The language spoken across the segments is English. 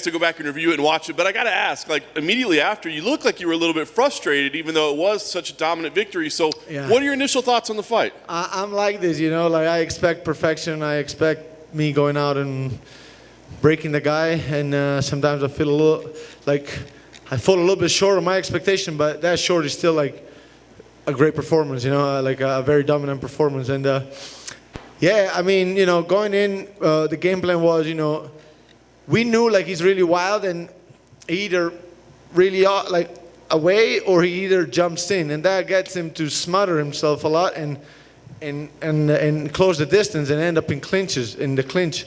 To go back and review it and watch it, but I got to ask, like immediately after, you looked like you were a little bit frustrated, even though it was such a dominant victory. So, What are your initial thoughts on the fight? I'm like this, like I expect perfection. I expect me going out and breaking the guy, and sometimes I feel a little like I fall a little bit short of my expectation, but that short is still like a great performance, like a very dominant performance. And yeah, I mean, going in, the game plan was, we knew like he's really wild, and he either really like away or he either jumps in, and that gets him to smother himself a lot and close the distance and end up in the clinch.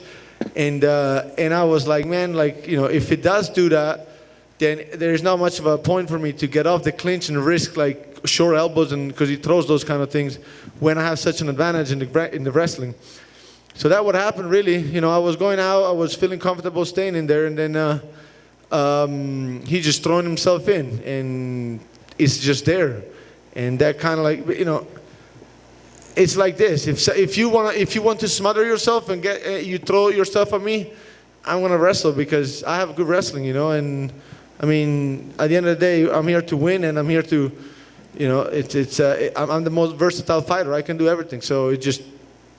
And I was like, man, like if he does do that, then there's not much of a point for me to get off the clinch and risk like short elbows, and because he throws those kind of things when I have such an advantage in the wrestling. So that would happen, really. I was going out, I was feeling comfortable staying in there, and then he just throwing himself in, and it's just there. And that kind of like, it's like this. If you want to smother yourself and you throw yourself at me, I'm gonna wrestle because I have good wrestling, And I mean, at the end of the day, I'm here to win, and I'm here to, I'm the most versatile fighter. I can do everything. So it just.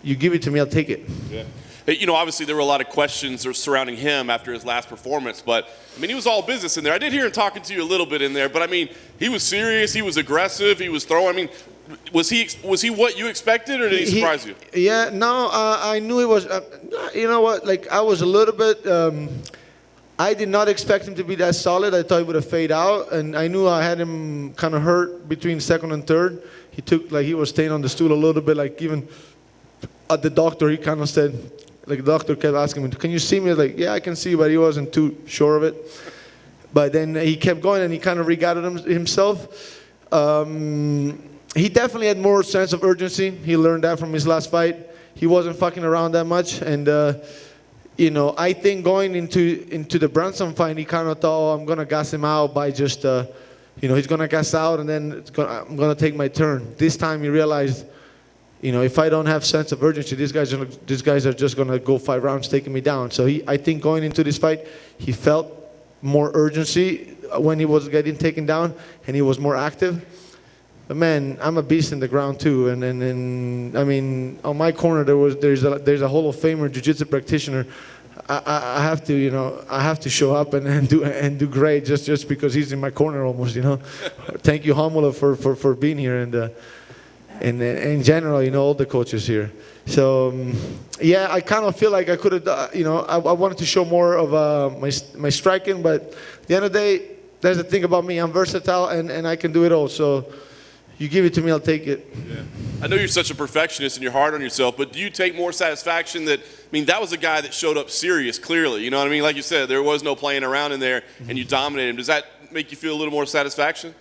You give it to me, I'll take it. Yeah. Hey, obviously there were a lot of questions surrounding him after his last performance, but I mean, he was all business in there. I did hear him talking to you a little bit in there, but I mean, he was serious, he was aggressive, he was throwing. I mean, was he what you expected, or did he surprise you? Yeah, no, I knew he was. You know what? Like I was a little bit. I did not expect him to be that solid. I thought he would have faded out, and I knew I had him kind of hurt between second and third. He was staying on the stool a little bit, like even. At the doctor, he kind of said, like the doctor kept asking me, can you see me? Like, yeah, I can see you, but he wasn't too sure of it. But then he kept going, and he kind of regathered himself. He definitely had more sense of urgency. He learned that from his last fight. He wasn't fucking around that much. And, I think going into the Brunson fight, he kind of thought, I'm going to gas him out by just, he's going to gas out, and then I'm going to take my turn. This time he realized, if I don't have sense of urgency, these guys are just going to go 5 rounds taking me down. So I think going into this fight, he felt more urgency when he was getting taken down, and he was more active. But man, I'm a beast in the ground too. And I mean, on my corner there's a Hall of Famer jiu-jitsu practitioner. I have to show up and do great just because he's in my corner almost. Thank you, Hamula, for being here, and in general, all the coaches here. So, yeah, I kind of feel like I could have, I wanted to show more of my striking, but at the end of the day, there's the thing about me. I'm versatile, and I can do it all. So, you give it to me, I'll take it. Yeah. I know you're such a perfectionist and you're hard on yourself, but do you take more satisfaction that was a guy that showed up serious, clearly. You know what I mean? Like you said, there was no playing around in there, and you dominated him. Does that make you feel a little more satisfaction?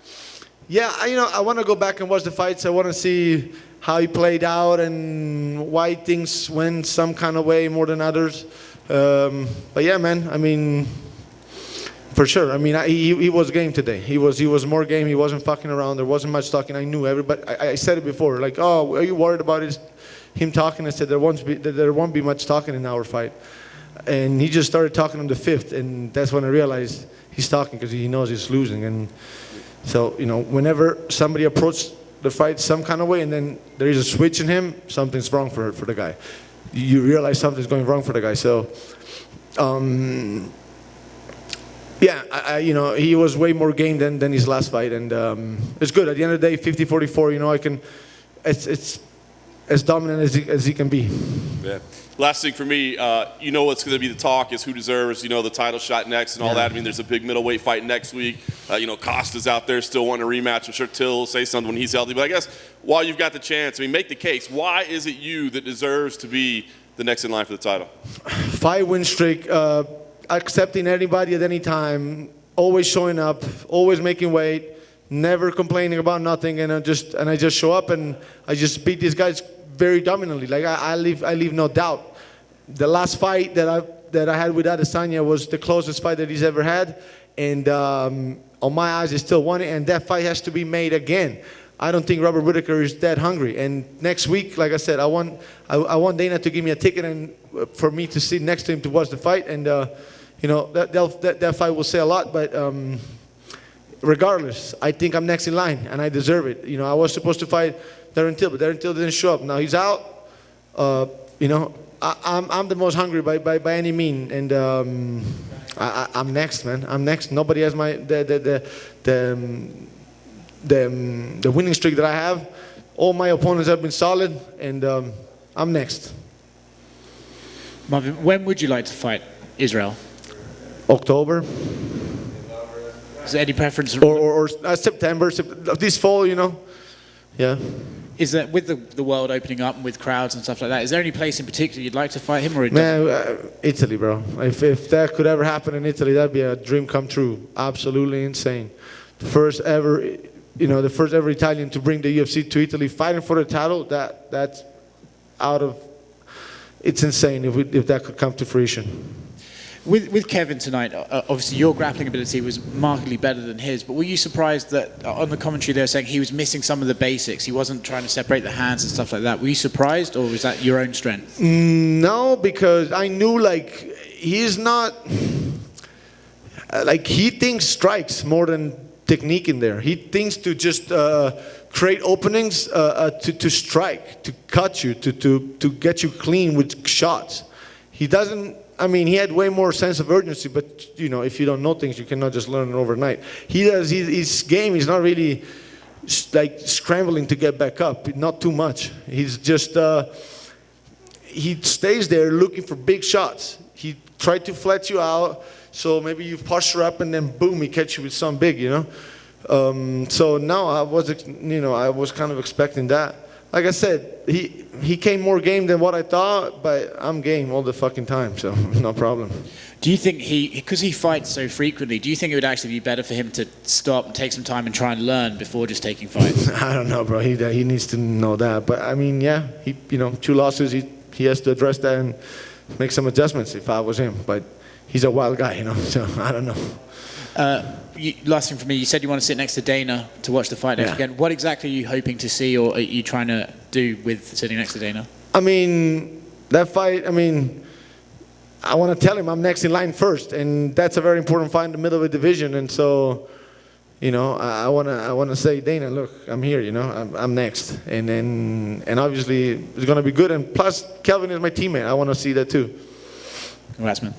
Yeah, I want to go back and watch the fights. I want to see how he played out and why things went some kind of way more than others. But yeah, man, I mean, for sure. I mean, he was game today. He was more game. He wasn't fucking around. There wasn't much talking. I knew everybody. I said it before. Like, oh, are you worried about him talking? I said there won't be much talking in our fight. And he just started talking on the 5th, and that's when I realized he's talking because he knows he's losing. And so, whenever somebody approaches the fight some kind of way and then there is a switch in him, something's wrong for the guy. You realize something's going wrong for the guy. So, yeah, he was way more game than his last fight. And it's good. At the end of the day, 50-44, it's as dominant as he can be. Yeah. Last thing for me, what's going to be the talk is who deserves, the title shot next and all that. I mean, there's a big middleweight fight next week. Costa's out there still wanting a rematch. I'm sure Till will say something when he's healthy. But I guess while you've got the chance, make the case. Why is it you that deserves to be the next in line for the title? 5-win streak, accepting anybody at any time, always showing up, always making weight, never complaining about nothing, and I just show up and I just beat these guys very dominantly. Like I leave no doubt. The last fight that I had with Adesanya was the closest fight that he's ever had, and on my eyes, he still won it. And that fight has to be made again. I don't think Robert Whittaker is that hungry. And next week, like I said, I want Dana to give me a ticket and for me to sit next to him to watch the fight. And you know, that fight will say a lot. But regardless, I think I'm next in line, and I deserve it. You know, I was supposed to fight Darren Till, but Darren Till didn't show up. Now he's out. You know, I'm the most hungry by any mean, and I'm next, man. I'm next. Nobody has the winning streak that I have. All my opponents have been solid, and I'm next. Marvin, when would you like to fight Israel? October. Is there any preference? Or September, this fall, you know. Yeah. Is that with the world opening up and with crowds and stuff like that? Is there any place in particular you'd like to fight him, or man, Italy, bro? If that could ever happen in Italy, that'd be a dream come true. Absolutely insane. The first ever Italian to bring the UFC to Italy, fighting for the title. That's out of. It's insane if that could come to fruition. With Kevin tonight, obviously your grappling ability was markedly better than his, but were you surprised that on the commentary they were saying he was missing some of the basics? He wasn't trying to separate the hands and stuff like that. Were you surprised, or was that your own strength? No, because I knew, like, he's not, like, he thinks strikes more than technique in there. He thinks to just create openings to strike, to cut you, to get you clean with shots. He doesn't. I mean, he had way more sense of urgency, but, you know, if you don't know things, you cannot just learn it overnight. He does, his game is not really, like, scrambling to get back up, not too much. He's just, he stays there looking for big shots. He tried to flat you out, so maybe you posture up and then boom, he catch you with some big, you know. So no, I was kind of expecting that. Like I said, he came more game than what I thought, but I'm game all the fucking time, so no problem. Do you think because he fights so frequently, do you think it would actually be better for him to stop and take some time and try and learn before just taking fights? I don't know, bro. He needs to know that. But I mean, yeah, 2 losses, he has to address that and make some adjustments if I was him. But he's a wild guy, you know, so I don't know. Last thing for me, you said you want to sit next to Dana to watch the fight next again. What exactly are you hoping to see, or are you trying to do with sitting next to Dana? I mean, that fight, I mean, I want to tell him I'm next in line first, and that's a very important fight in the middle of a division. And so, you know, I want to say, Dana, look, I'm here, you know, I'm next. And obviously it's going to be good. And plus, Kelvin is my teammate. I want to see that too. Congrats, man.